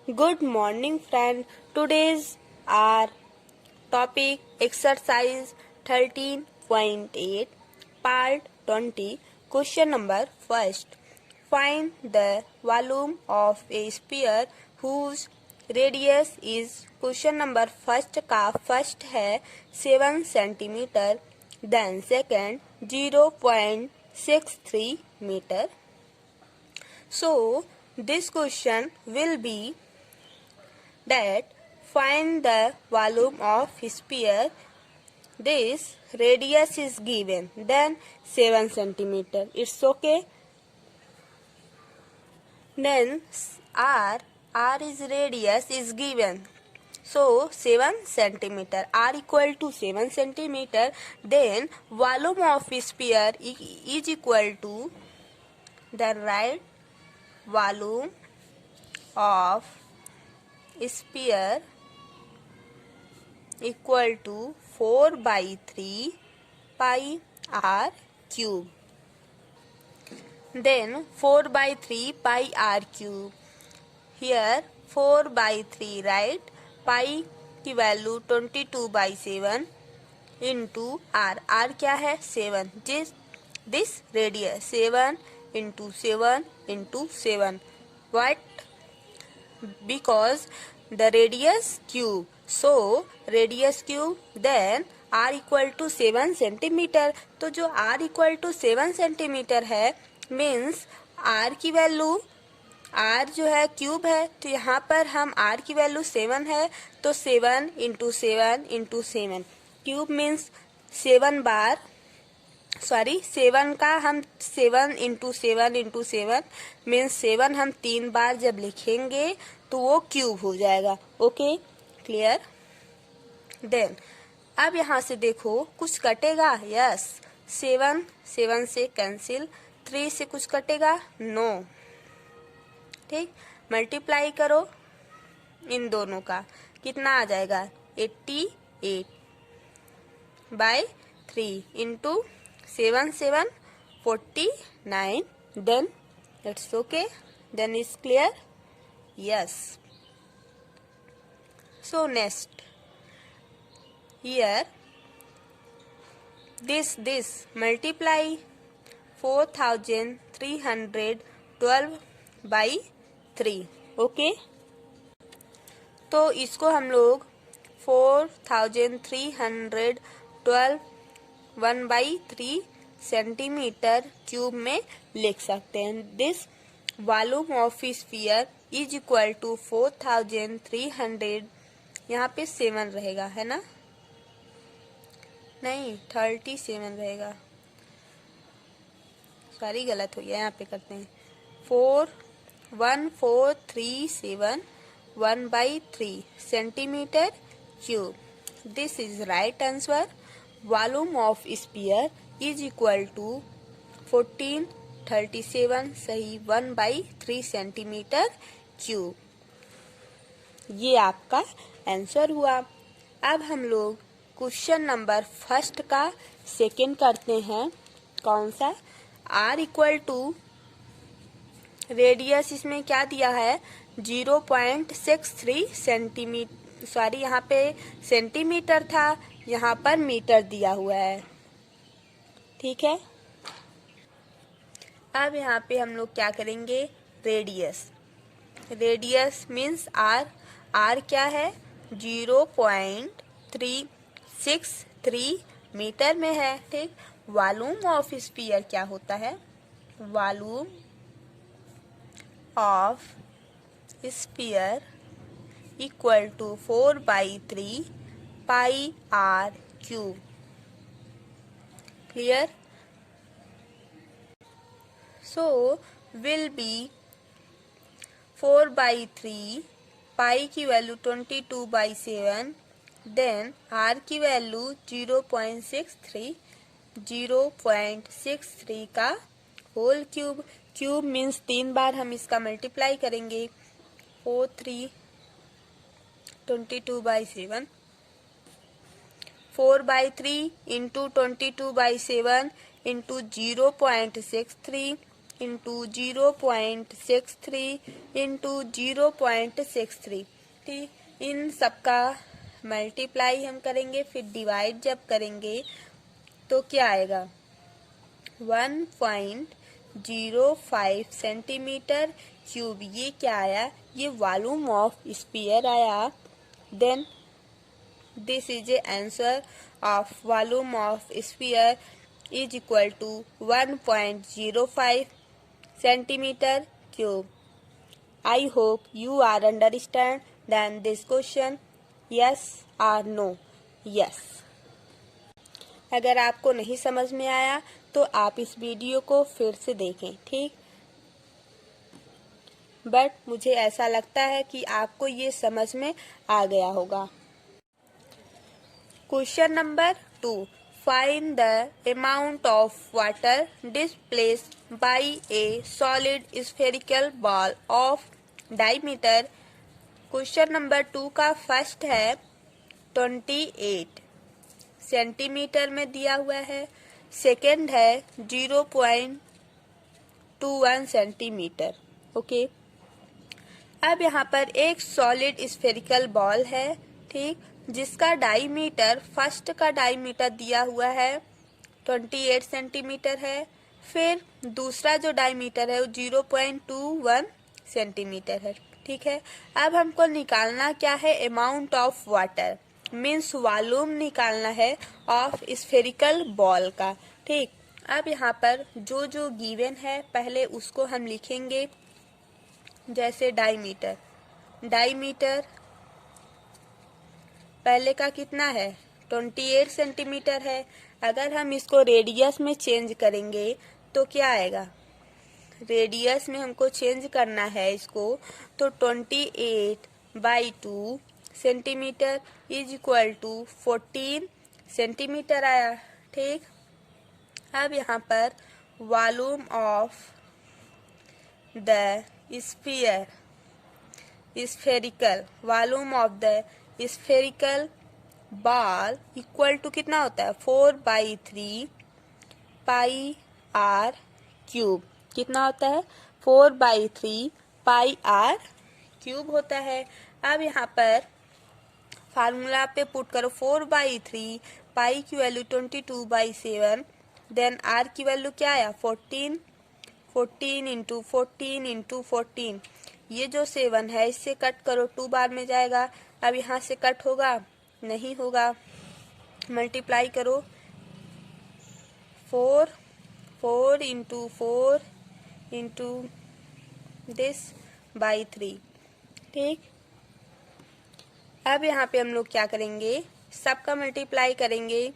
Good morning, friend. Today's our topic exercise 13.8, part 20. Question number first. Find the volume of a sphere whose radius is question number first का first है 7 centimeter, then second 0.63 meter. So this question will be that find the volume of sphere. This radius is given, then 7 centimeter. It's okay. Then r is radius is given. So 7 centimeter, r equal to 7 centimeter. Then volume of sphere is equal to, then write volume of sphere equal to 4/3 pi r cube. Then 4/3 pi r cube. Here 4/3 right, pi की value 22/7 into r. r क्या है 7. This radius 7 into 7 into 7. What? Because the radius cube. So radius cube, then r equal to 7 centimeter. तो जो r equal to 7 centimeter है means r की value, r जो है cube है, तो यहाँ पर हम r की वैल्यू 7 है तो 7 इंटू 7 इंटू 7. क्यूब मीन्स 7 बार, सॉरी 7 का हम 7 इंटू 7 इंटू 7 मीन्स 7 हम 3 बार जब लिखेंगे तो वो क्यूब हो जाएगा. Okay, clear. देन अब यहाँ से देखो कुछ कटेगा. यस, 7 से कैंसिल, 3 से कुछ कटेगा. नो. ठीक, मल्टीप्लाई करो इन दोनों का, कितना आ जाएगा 88/3 into 7 7 49. Then it's okay. Then it's clear. Yes. So next here this multiply 4312/3. Okay. तो इसको हम लोग 4312 1/3 सेंटीमीटर क्यूब में लिख सकते हैं. This volume of sphere is equal to 4300. यहाँ पे 7 रहेगा है ना, नहीं 37 रहेगा, सॉरी गलत हो गया. यहाँ पे करते हैं 41437 1/3 centimetre cube. This is right answer. Volume of sphere is equal to 1437 सही 1/3 सेंटीमीटर क्यूब. ये आपका आंसर हुआ. अब हम लोग क्वेश्चन नंबर फर्स्ट का सेकंड करते हैं. कौन सा? r इक्वल टू रेडियस इसमें क्या दिया है 0.63 सेंटीमीटर, सॉरी यहाँ पे सेंटीमीटर था, यहाँ पर मीटर दिया हुआ है. ठीक है. अब यहाँ पे हम लोग क्या करेंगे, रेडियस मीन्स r क्या है 0.363 मीटर में है. ठीक. वॉल्यूम ऑफ स्फीयर क्या होता है, volume of sphere equal to 4/3 pi r cube. Clear. So will be 4/3 pi की वैल्यू 22/7, देन r की वैल्यू 0.63 का होल क्यूब. क्यूब मीन्स 3 बार हम इसका मल्टीप्लाई करेंगे. 22/7 4/3 इंटू 22/7 इंटू 0.63 इंटू 0.63 इंटू 0.63। ठीक, इन सबका मल्टीप्लाई हम करेंगे, फिर डिवाइड जब करेंगे तो क्या आएगा 1.05 सेंटीमीटर क्यूब। ये क्या आया, ये वॉल्यूम ऑफ स्फीयर आया। Then this is a answer of volume of sphere is equal to 1.05 centimetre cube. I hope you are understand then this question, yes or no? Yes। अगर आपको नहीं समझ में आया तो आप इस वीडियो को फिर से देखें, ठीक। बट मुझे ऐसा लगता है कि आपको ये समझ में आ गया होगा। Question number 2, find the amount of water displaced by A solid spherical ball of diameter. Question number 2 का फर्स्ट है 28 सेंटीमीटर में दिया हुआ है, सेकंड है 0.21 सेंटीमीटर। ओके, अब यहाँ पर एक सॉलिड स्फेरिकल बॉल है, ठीक, जिसका डायमीटर, फर्स्ट का डायमीटर दिया हुआ है 28 सेंटीमीटर है, फिर दूसरा जो डायमीटर है वो 0.21 सेंटीमीटर है, ठीक है। अब हमको निकालना क्या है, amount of water, means volume निकालना है ऑफ स्फेरिकल बॉल का, ठीक। अब यहाँ पर जो जो गिवन है पहले उसको हम लिखेंगे, जैसे डायमीटर, डायमीटर पहले का कितना है 28 सेंटीमीटर है। अगर हम इसको रेडियस में चेंज करेंगे तो क्या आएगा, रेडियस में हमको चेंज करना है इसको, तो 28/2 centimetre is equal to 14 centimetre आया, ठीक। अब यहाँ पर volume of the sphere, spherical volume of the spherical ball equal to कितना होता है 4/3 पाई आर क्यूब। कितना होता है 4/3 पाई आर क्यूब होता है। अब यहाँ पर फार्मूला पे पुट करो, 4/3 पाई की वैल्यू 22/7, देन आर की वैल्यू क्या आया 14, 14 इंटू 14 इंटू 14, ये जो 7 है इससे कट करो, 2 बार में जाएगा। अब यहाँ से कट होगा, नहीं होगा, मल्टीप्लाई करो, 4 इंटू 4 इंटू दिस बाई 3, ठीक। अब यहाँ पे हम लोग क्या करेंगे, सबका मल्टीप्लाई करेंगे,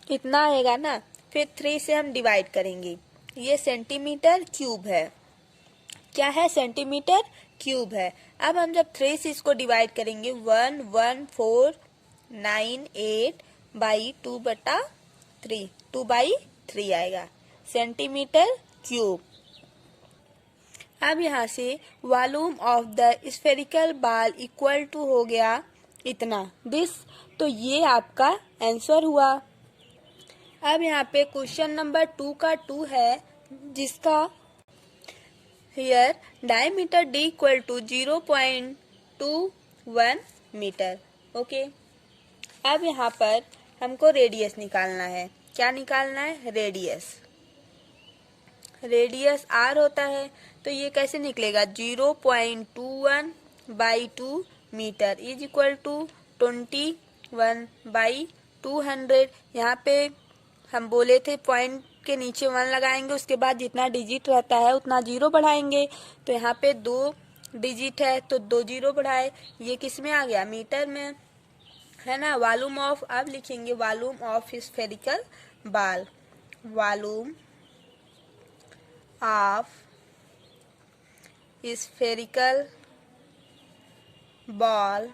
इतना आएगा ना, फिर 3 से हम डिवाइड करेंगे। ये सेंटीमीटर क्यूब है, क्या है सेंटीमीटर क्यूब है। अब हम जब 3 से इसको डिवाइड करेंगे 11,498/2/3, 2/3 आएगा सेंटीमीटर क्यूब। अब यहाँ से volume of the spherical ball equal to हो गया इतना, दिस, तो ये आपका आंसर हुआ। अब यहाँ पे क्वेश्चन नंबर 2 का 2 है, जिसका here diameter d equal to 0.21 metre. Okay, अब यहाँ पर हमको रेडियस निकालना है। क्या निकालना है, रेडियस, रेडियस r होता है, तो ये कैसे निकलेगा 0.21/2 मीटर इज इक्वल टू 21/200। यहाँ पे हम बोले थे पॉइंट के नीचे 1 लगाएंगे, उसके बाद जितना डिजिट रहता है उतना 0 बढ़ाएंगे, तो यहाँ पे 2 डिजिट है तो 2 0 बढ़ाए, ये किस में आ गया, मीटर में, है ना। वॉल्यूम ऑफ, अब लिखेंगे volume of spherical ball, volume of spherical ball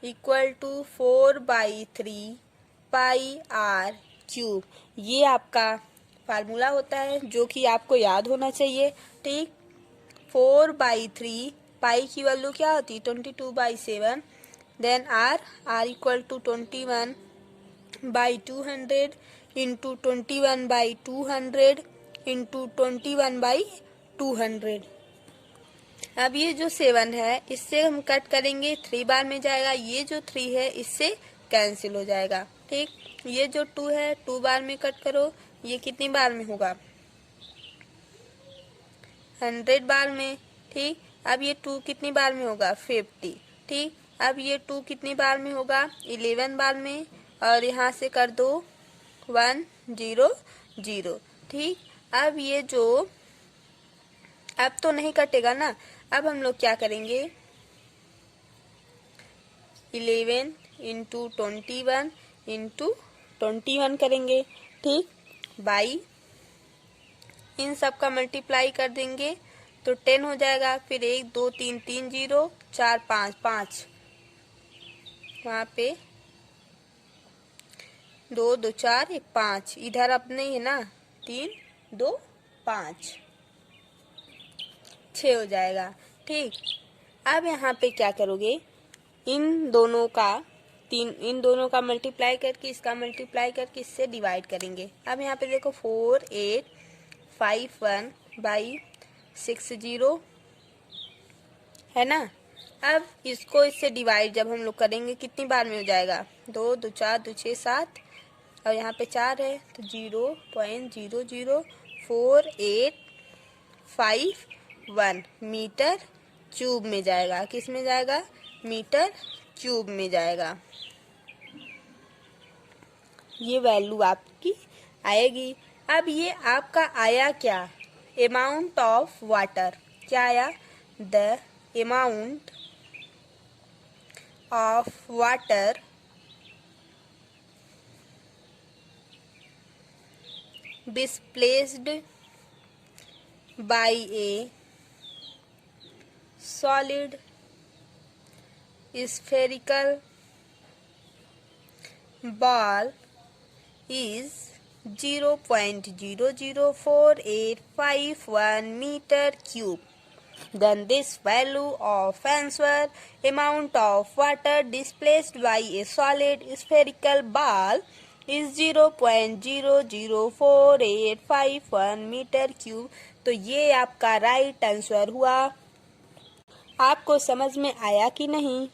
equal to 4/3 pi r cube. ये आपका फार्मूला होता है जो कि आपको याद होना चाहिए, ठीक। 4/3 पाई की वैल्यू क्या होती है 22/7, then r equal to 21 by 200 into 21 by 200 into 21 by 200। अब ये जो 7 है इससे हम कट करेंगे, 3 बार में जाएगा, ये जो 3 है इससे कैंसिल हो जाएगा। ठीक, ये जो 2 है 2 बार में कट करो, ये कितनी बार में होगा, 100 बार में। ठीक, अब ये 2 कितनी बार में होगा, 50। ठीक, अब ये 2 कितनी बार में होगा, 11 बार में, और यहाँ से कर दो 1 0 0। ठीक, अब ये जो अब तो नहीं कटेगा ना, अब हम लोग क्या करेंगे, 11 इंटू 21 इंटू 21 करेंगे। ठीक, बाई इन सब का मल्टीप्लाई कर देंगे तो 10 हो जाएगा। फिर 1 2 3 3 0 4 5 5, वहाँ पे 2 2 4 1 5, इधर अपने ही है ना, 3 2 5 6 हो जाएगा। ठीक, अब यहाँ पे क्या करोगे, इन दोनों का मल्टीप्लाई करके इसका मल्टीप्लाई करके इससे डिवाइड करेंगे। अब यहाँ पे देखो 4 8 5 1 बाई 6 0 है ना। अब इसको इससे डिवाइड जब हम लोग करेंगे कितनी बार में हो जाएगा, 2 2 4 2 6 7, और यहाँ पे 4 है तो 0.004851 मीटर क्यूब में जाएगा। किस में जाएगा, मीटर क्यूब में जाएगा। ये वैल्यू आपकी आएगी। अब ये आपका आया क्या, अमाउंट ऑफ वाटर। क्या आया, the amount of water displaced by a solid spherical ball is 0.004851 meter cube. Then this value of answer, amount of water displaced by a solid spherical ball is 0.004851 metre cube. तो ये आपका right answer हुआ। आपको समझ में आया कि नहीं?